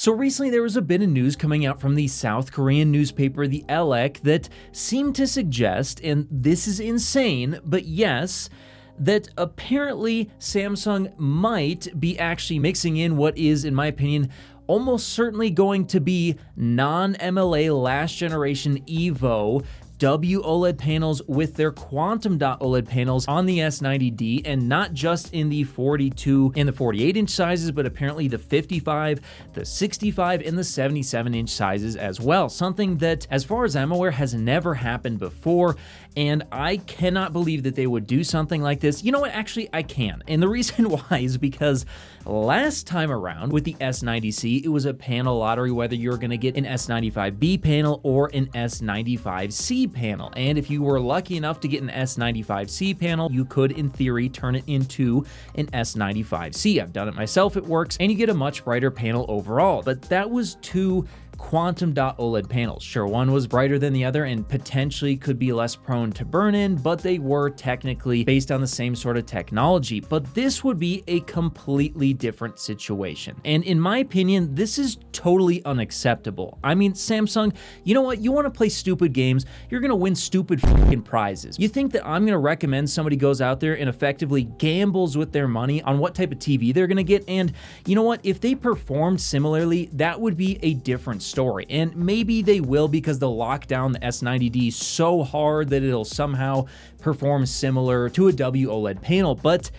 So recently there was a bit of news coming out from the South Korean newspaper, the LEK, that seemed to suggest, and this is insane, but yes, that apparently Samsung might be actually mixing in what is, in my opinion, almost certainly going to be non-MLA last generation EVO WOLED panels with their quantum dot OLED panels on the S90D, and not just in the 42 and the 48-inch sizes, but apparently the 55, the 65, and the 77-inch sizes as well. Something that, as far as I'm aware, has never happened before, and I cannot believe that they would do something like this. You know what? Actually, I can. And the reason why is because last time around with the S90C, it was a panel lottery whether you're going to get an S95B panel or an S95C panel. And if you were lucky enough to get an S95C panel, you could, in theory, turn it into an S95C. I've done it myself, it works, and you get a much brighter panel overall. But that was two quantum dot OLED panels. Sure, one was brighter than the other and potentially could be less prone to burn-in, but they were technically based on the same sort of technology. But this would be a completely different situation. And in my opinion, this is totally unacceptable. I mean, Samsung, you know what? You want to play stupid games, you're going to win stupid fucking prizes. You think that I'm going to recommend somebody goes out there and effectively gambles with their money on what type of TV they're going to get? And you know what? If they performed similarly, that would be a different story. And maybe they will, because they'll lock down the S90D so hard that it'll somehow perform similar to a WOLED panel. But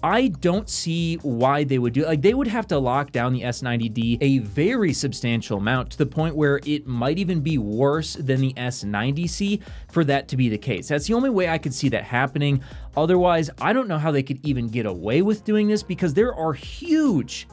I don't see why they would do it. Like, they would have to lock down the S90D a very substantial amount, to the point where it might even be worse than the S90C for that to be the case. That's the only way I could see that happening. Otherwise, I don't know how they could even get away with doing this, because there are huge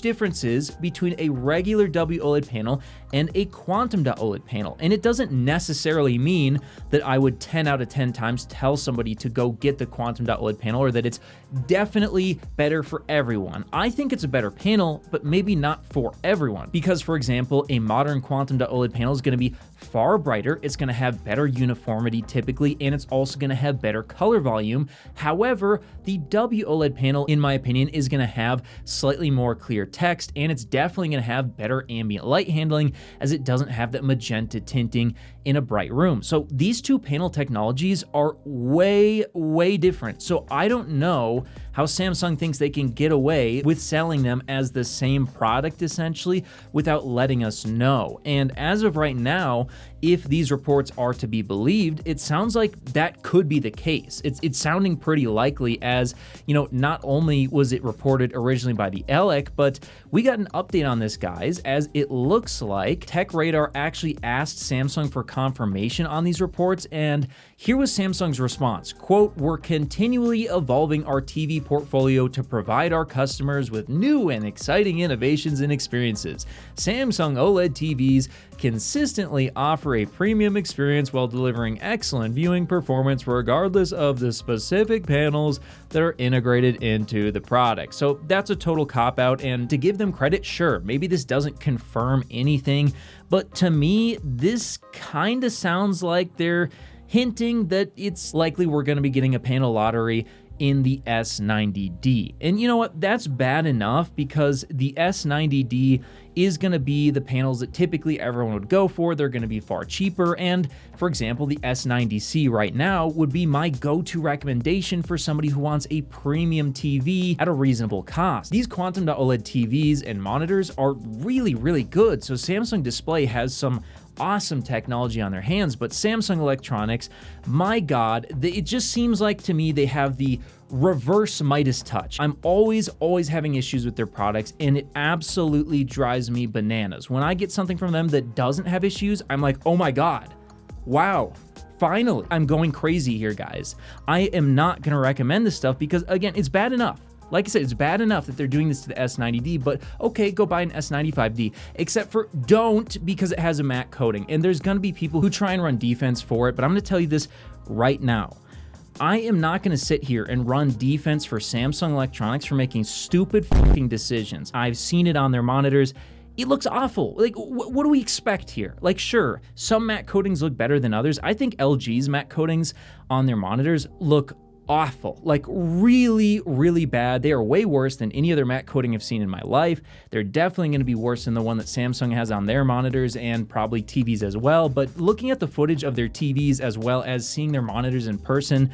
differences between a regular WOLED panel and a quantum dot OLED panel. And it doesn't necessarily mean that I would 10 out of 10 times tell somebody to go get the quantum dot OLED panel, or that it's definitely better for everyone. I think it's a better panel, but maybe not for everyone. Because, for example, a modern quantum dot OLED panel is going to be far brighter, it's going to have better uniformity typically, and it's also going to have better color volume. However, the WOLED panel, in my opinion, is going to have slightly more clear text, and it's definitely going to have better ambient light handling, as it doesn't have that magenta tinting in a bright room. So these two panel technologies are way different. So I don't know how Samsung thinks they can get away with selling them as the same product, essentially, without letting us know. And as of right now, if these reports are to be believed, it sounds like that could be the case. It's sounding pretty likely, as, you know, not only was it reported originally by the LEK, but we got an update on this, guys, as it looks like TechRadar actually asked Samsung for confirmation on these reports, and here was Samsung's response. Quote, "We're continually evolving our TV portfolio to provide our customers with new and exciting innovations and experiences. Samsung OLED TVs consistently offer a premium experience while delivering excellent viewing performance regardless of the specific panels that are integrated into the product." So that's a total cop-out, and to give them credit, sure, maybe this doesn't confirm anything, but to me, this kind of sounds like they're hinting that it's likely we're going to be getting a panel lottery in the S90D. And you know what? That's bad enough, because the S90D is going to be the panels that typically everyone would go for. They're going to be far cheaper. And for example, the S90C right now would be my go-to recommendation for somebody who wants a premium TV at a reasonable cost. These quantum dot OLED TVs and monitors are really good. So Samsung Display has some awesome technology on their hands, but Samsung Electronics, my God, it just seems like to me they have the reverse Midas touch. I'm always having issues with their products, and it absolutely drives me bananas. When I get something from them that doesn't have issues, I'm like, oh my God, wow. Finally, I'm going crazy here, guys. I am not going to recommend this stuff because, again, it's bad enough. Like I said, it's bad enough that they're doing this to the S90D, but okay, go buy an S95D, except for don't, because it has a matte coating. And there's gonna be people who try and run defense for it, but I'm gonna tell you this right now. I am not gonna sit here and run defense for Samsung Electronics for making stupid fucking decisions. I've seen it on their monitors. It looks awful. Like, what do we expect here? Like, sure, some matte coatings look better than others. I think LG's matte coatings on their monitors look awful, like really, really bad. They are way worse than any other matte coating I've seen in my life. They're definitely going to be worse than the one that Samsung has on their monitors and probably TVs as well. But looking at the footage of their TVs as well as seeing their monitors in person,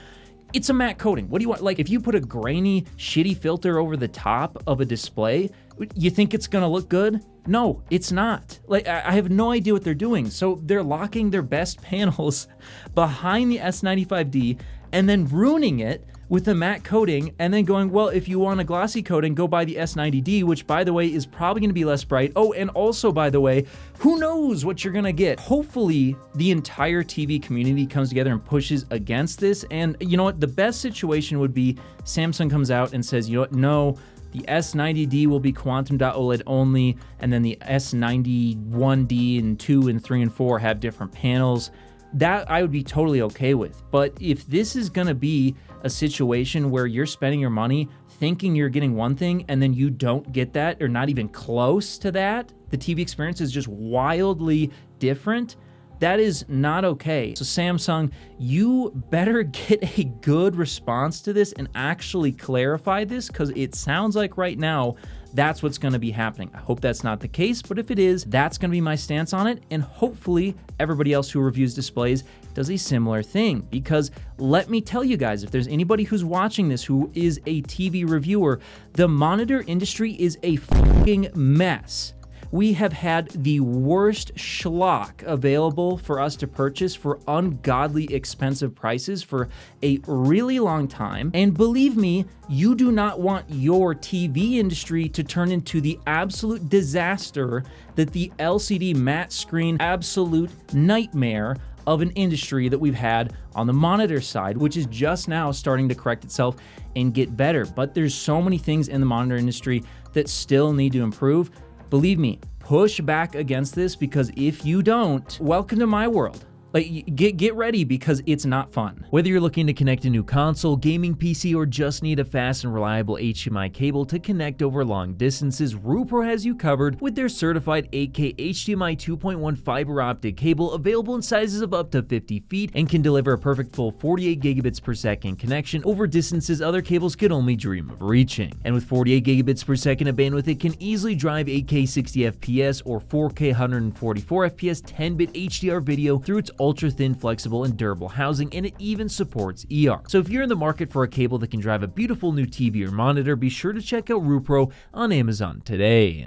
it's a matte coating. What do you want? Like, if you put a grainy, shitty filter over the top of a display, you think it's gonna look good? No, it's not. Like, I have no idea what they're doing. So they're locking their best panels behind the S95D and then ruining it with a matte coating and then going, well, if you want a glossy coating, go buy the S90D, which, by the way, is probably going to be less bright. Oh, and also, by the way, who knows what you're going to get? Hopefully, the entire TV community comes together and pushes against this. And you know what? The best situation would be Samsung comes out and says, you know what? No, the S90D will be quantum dot OLED only, and then the S91D and 2 and 3 and 4 have different panels. That I would be totally okay with. But if this is going to be a situation where you're spending your money thinking you're getting one thing and then you don't get that or not even close to that, the TV experience is just wildly different, that is not okay. So Samsung, you better get a good response to this and actually clarify this, because it sounds like right now that's what's going to be happening. I hope that's not the case, but if it is, that's going to be my stance on it, and hopefully everybody else who reviews displays does a similar thing. Because let me tell you guys, if there's anybody who's watching this who is a TV reviewer, the monitor industry is a fucking mess. We have had the worst schlock available for us to purchase for ungodly expensive prices for a really long time. And believe me, you do not want your TV industry to turn into the absolute disaster that the LCD matte screen absolute nightmare of an industry that we've had on the monitor side, which is just now starting to correct itself and get better. But there's so many things in the monitor industry that still need to improve. Believe me, push back against this, because if you don't, welcome to my world. Like, get ready, because it's not fun. Whether you're looking to connect a new console, gaming PC, or just need a fast and reliable HDMI cable to connect over long distances, Rupro has you covered with their certified 8K HDMI 2.1 fiber optic cable, available in sizes of up to 50 feet and can deliver a perfect full 48 gigabits per second connection over distances other cables could only dream of reaching. And with 48 gigabits per second of bandwidth, it can easily drive 8K 60 FPS or 4K 144 FPS 10-bit HDR video through its ultra-thin, flexible, and durable housing, and it even supports ER. So if you're in the market for a cable that can drive a beautiful new TV or monitor, be sure to check out Rupro on Amazon today.